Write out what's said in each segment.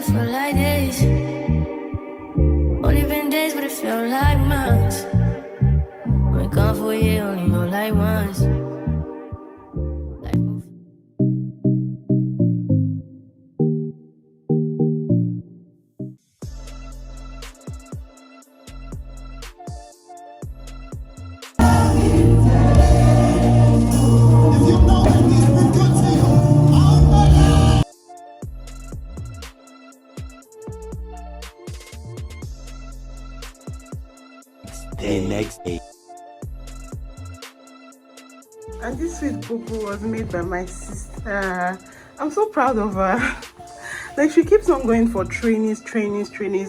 it feel like days. Only been days, but it felt like months. Been gone for a year, only know like once. The next day. And this sweet poo was made by my sister. I'm so proud of her. Like, she keeps on going for trainings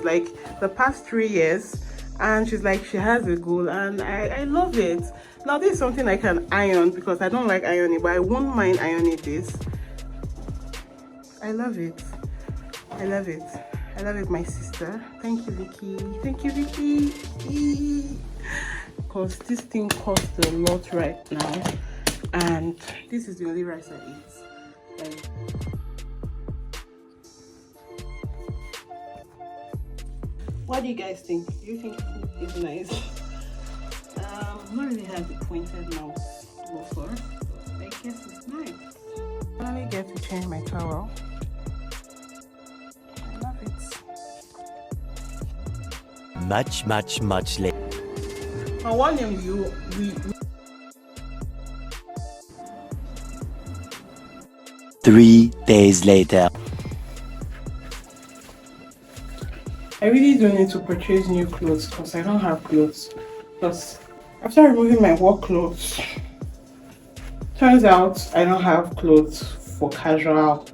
like the past 3 years, and she's like, she has a goal, and I love it. Now this is something I can iron because I don't like ironing, but I won't mind ironing this. I love it. I love it. I love it, my sister. Thank you, Vicky. Thank you, Vicky. Because this thing costs a lot right now, and this is the only rice I eat. Like, what do you guys think? Do you think it's nice? Not really have the pointed mouth before, but I guess it's nice. I finally get to change my towel. I love it. Much later. I want him. We 3 days later. I really don't need to purchase new clothes because I don't have clothes. Because after removing my work clothes, turns out I don't have clothes for casual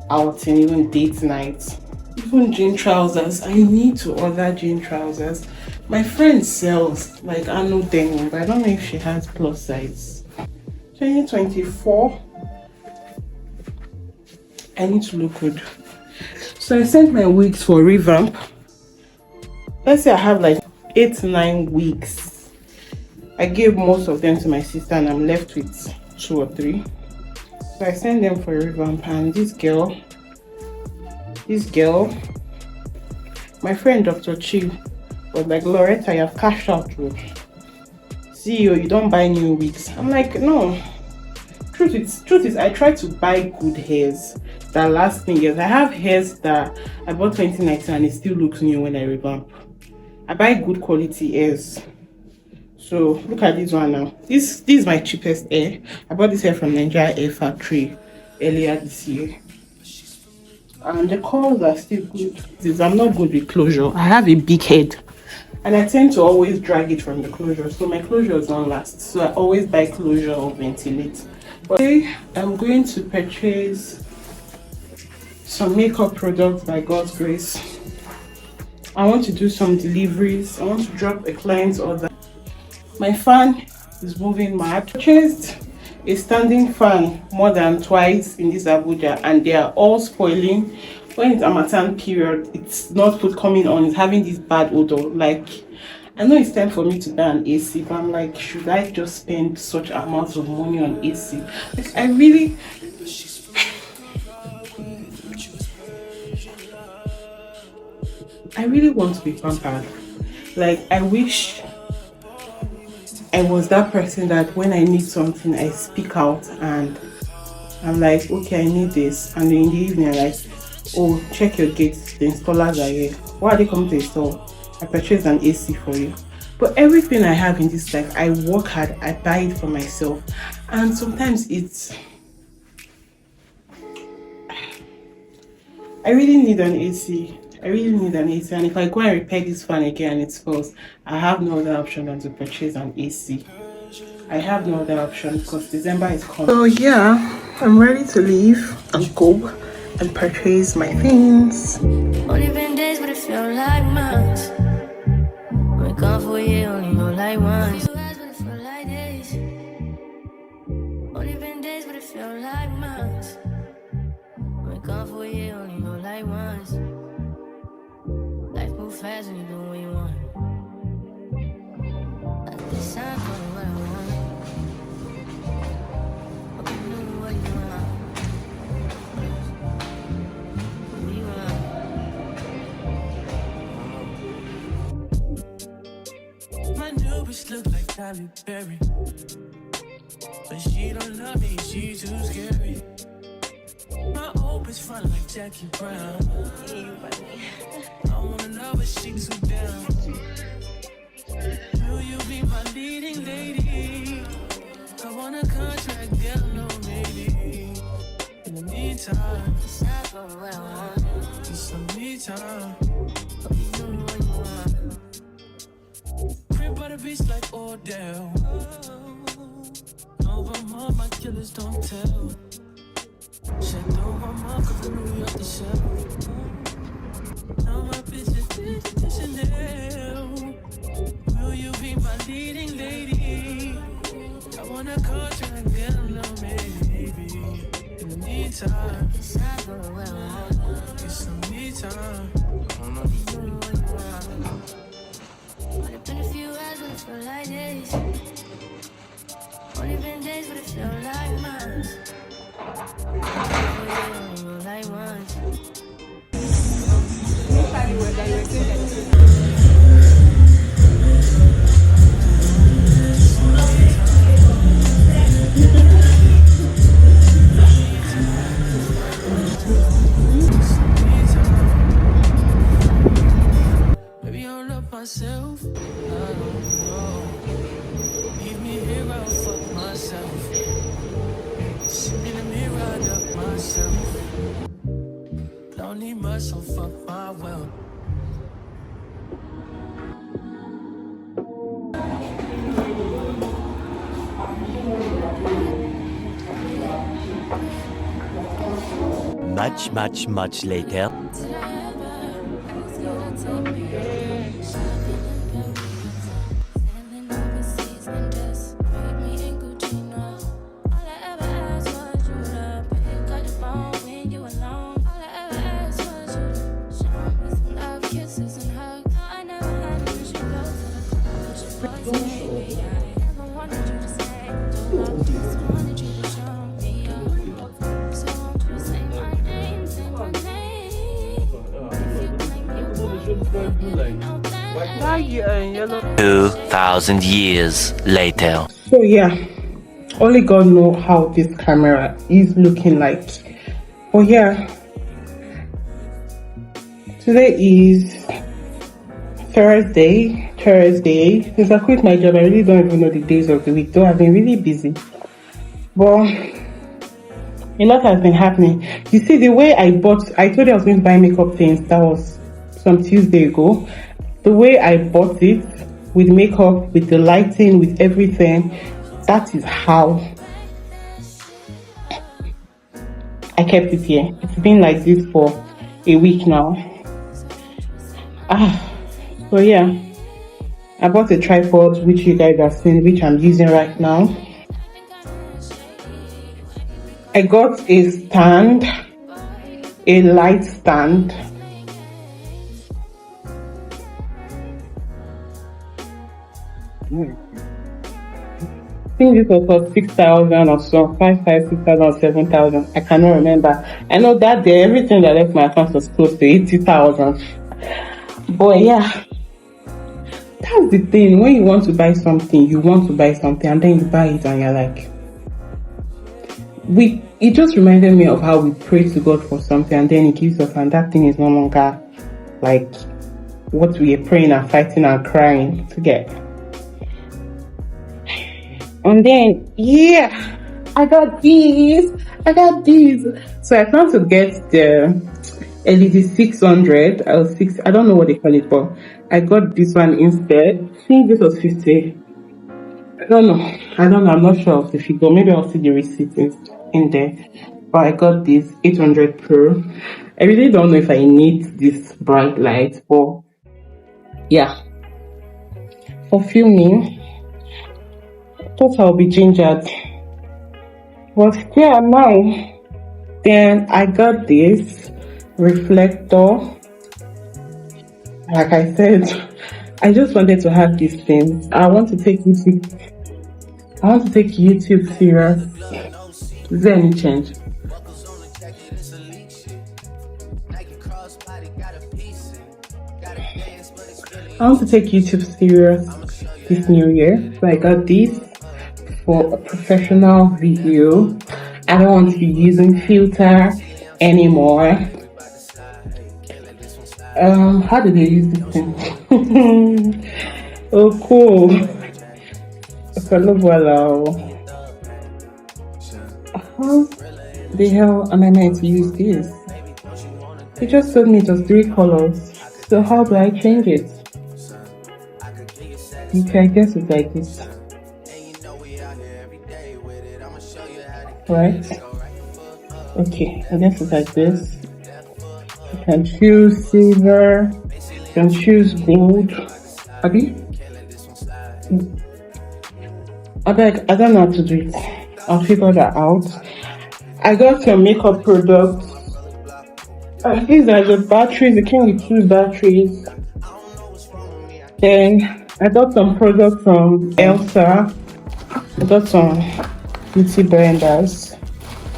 outing, even date nights, even jean trousers. I need to order jean trousers. My friend sells like Anu denim, but I don't know if she has plus size. 2024. I need to look good. So I sent my wigs for revamp. Let's say I have like 8-9 wigs. I gave most of them to my sister and I'm left with 2 or 3. So I sent them for revamp, and this girl, my friend Dr. Chi was like, Loretta, you have cashed out, bro. CEO, you don't buy new wigs. I'm like, no. Truth is, I try to buy good hairs that last me years. I have hairs that I bought 2019 and it still looks new when I revamp. I buy good quality hairs. So look at this one now. This is my cheapest hair. I bought this hair from Nigeria Hair Factory earlier this year. And the curls are still good. I'm not good with closure. I have a big head. And I tend to always drag it from the closure. So my closures don't last. So I always buy closure or ventilate. But today I'm going to purchase some makeup products by God's grace. I want to do some deliveries. I want to drop a client's order. My fan is moving mad. I purchased a standing fan more than twice in this Abuja, and they are all spoiling. When it's Harmattan period, it's not food coming on, it's having this bad odor. Like, I know it's time for me to buy an AC, but I'm like, should I just spend such amounts of money on AC? Like, I really want to be pampered. Like, I wish I was that person that when I need something, I speak out and I'm like, okay, I need this. And in the evening, I'm like, oh, check your gates, the installers are here. Why are they coming to install? I purchased an AC for you. But everything I have in this life, I work hard, I buy it for myself. And sometimes I really need an AC. And if I go and repair this fan again and it fails, I have no other option than to purchase an AC. I have no other option because December is coming. So yeah, I'm ready to leave and go and purchase my things. Only been days, but it felt like months. Been gone for a year, only know like once. Only been days, but it felt like months. Been gone for a year, only know like once. Life move fast when you do what you want. At this time, what I want. Hope you know what you want. What you want. bitch look like Halle Berry, but she don't love me, she too scary. My old bitch front like Jackie Brown. I wanna know if she too down. Will you be my leading lady? I want a contract, girl, no maybe. In the meantime, it's not going well. It's some me time. You know what you want. Crib by the beach like Odell. No, but mom, my killers don't tell. Check though my mom, cause I knew you off the shelf. Now my bitch is fitted to Chanel. Will you be my leading lady? I want a contract, get a little maybe. In the meantime, it's not going well. It's some me time. You know what you want. Only been a few hours, but it feel like days. Only been days, but it feel like months. Like once. Maybe I'll love myself. I don't know. Leave me here, I'll fuck myself. Sit in the mirror, I duck myself. Don't need much, so fuck my wealth. Much later. Yellow. 2,000 years later. So yeah, only God know how this camera is looking like. Oh yeah, today is Thursday. Since I quit my job, I really don't even know the days of the week, though I've been really busy. But a lot has been happening. You see, the way I told you I was going to buy makeup things, that was some Tuesday ago. The way I bought it, with makeup, with the lighting, with everything, that is how I kept it here. It's been like this for a week now. So yeah, I bought a tripod, which you guys have seen, which I'm using right now. I got a stand, a light stand. I think this was for 6,000 or so, 5,000, 6,000 or 7,000. I cannot remember. I know that day everything that left my account was close to 80,000. But yeah, that's the thing. When you want to buy something, and then you buy it and you're like, it just reminded me of how we pray to God for something and then He gives us, and that thing is no longer like what we are praying and fighting and crying to get. And then, yeah, I got these. So I plan to get the LED 600 or 6. I don't know what they call it, but I got this one instead. I think this was 50. I don't know. I'm not sure of the figure. Maybe I'll see the receipt in there. But I got this 800 Pro. I really don't know if I need this bright light, but yeah, for filming, I thought I'll be gingered. But yeah, now, then I got this reflector. Like I said, I just wanted to have these things. I want to take YouTube serious. Is there any change? I want to take YouTube serious. this new year. So I got this for a professional video. I don't want to be using filter anymore. How did they use this thing? Oh, cool. How the hell am I meant to use this? He just told me it was 3 colors. So how do I change it? Okay, I guess it's like this. Right? Okay, I guess it's like this. You can choose silver, you can choose gold. Abi? I don't know how to do it. I'll figure that out. I got some makeup products. These are the batteries. It came with 2 batteries. Then I got some products from Elsa. I got some beauty blenders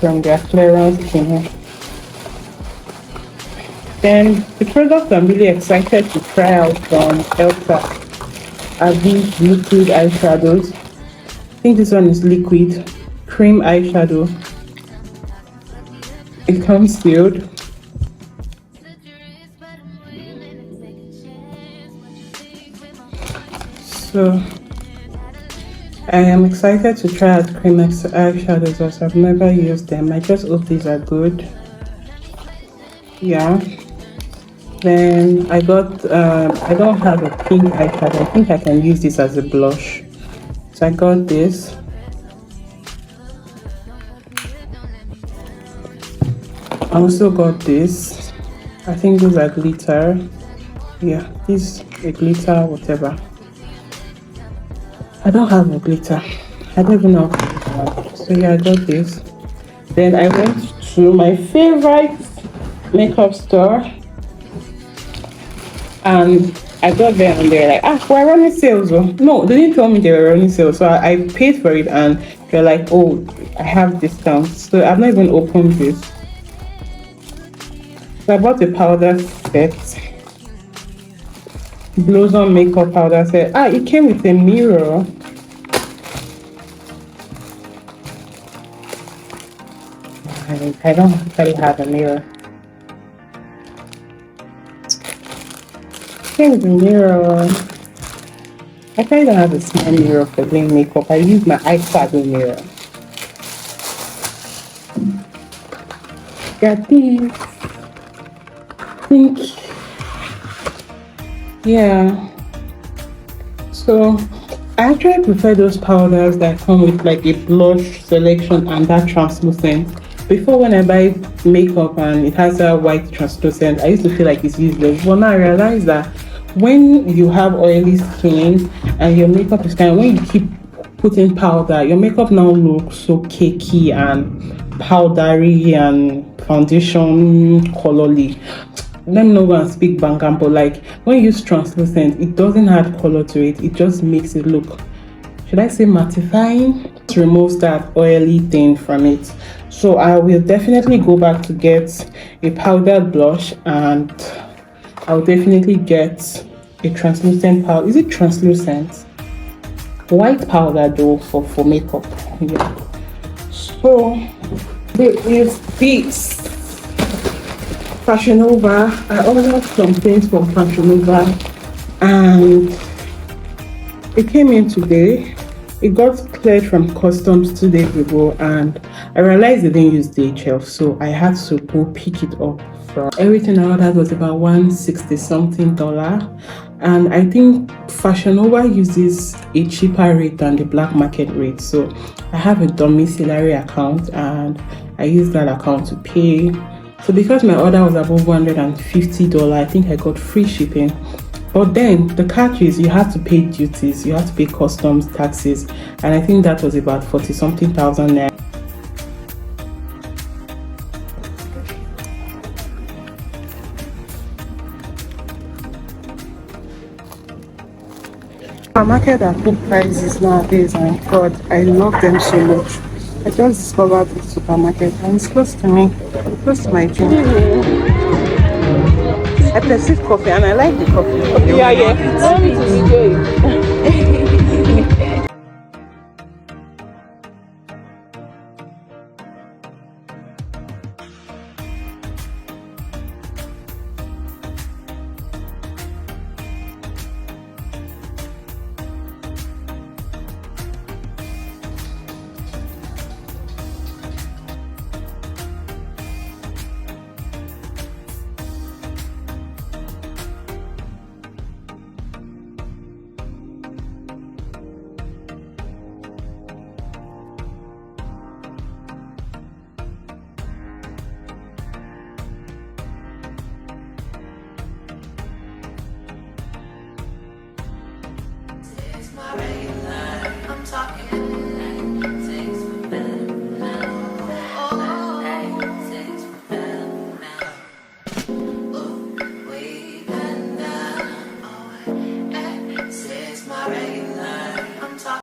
from their clearance cleaner. Then the products I'm really excited to try out from Elsa are these liquid eyeshadows. I think this one is liquid cream eyeshadow. It comes sealed. So I am excited to try out cream eyeshadows as I've never used them. I just hope these are good. Yeah. Then I got I don't have a pink eyeshadow. I think I can use this as a blush. So I got this. I also got this. I think these are glitter. Yeah, this a glitter, whatever. I don't have a glitter. I don't even know how to use it. So yeah, I got this. Then I went to my favorite makeup store. And I got there and they're like, we're running sales. No, they didn't tell me they were running sales. So I paid for it and they're like, oh, I have discounts. So I've not even opened this. So I bought a powder set. Blossom makeup powder set. It came with a mirror. I don't actually have a mirror. Came with a mirror. I kind of have a small mirror for doing makeup. I use my eyeshadow mirror. Got these. Think. Yeah. So I actually prefer those powders that come with like a blush selection and that translucent. Before, when I buy makeup and it has a white translucent, I used to feel like it's useless. But now I realize that when you have oily skin and your makeup is when you keep putting powder, your makeup now looks so cakey and powdery and foundation colorly. Let me not go and speak bangam, but like when you use translucent, it doesn't add color to it. It just makes it look, should I say, mattifying. It removes that oily thing from it. So I will definitely go back to get a powdered blush, and I'll definitely get a translucent powder. Is it translucent? White powder though for makeup. Yeah. So there is this Fashion Nova. I ordered some things from Fashion Nova and it came in today. It got cleared from customs 2 days ago and I realized they didn't use DHL, so I had to go pick it up. From everything I ordered was about $160 something, and I think Fashion Nova uses a cheaper rate than the black market rate. So I have a domiciliary account and I use that account to pay. So because my order was above $150, I think I got free shipping. But then the catch is you have to pay duties, you have to pay customs, taxes, and I think that was about 40 something thousand naira. Supermarket at full prices nowadays, and God, I love them so much. I just discovered this supermarket and it's close to me, close to my gym. I perceive coffee and I like the coffee. Yeah, yeah. Want me to video you? Regular.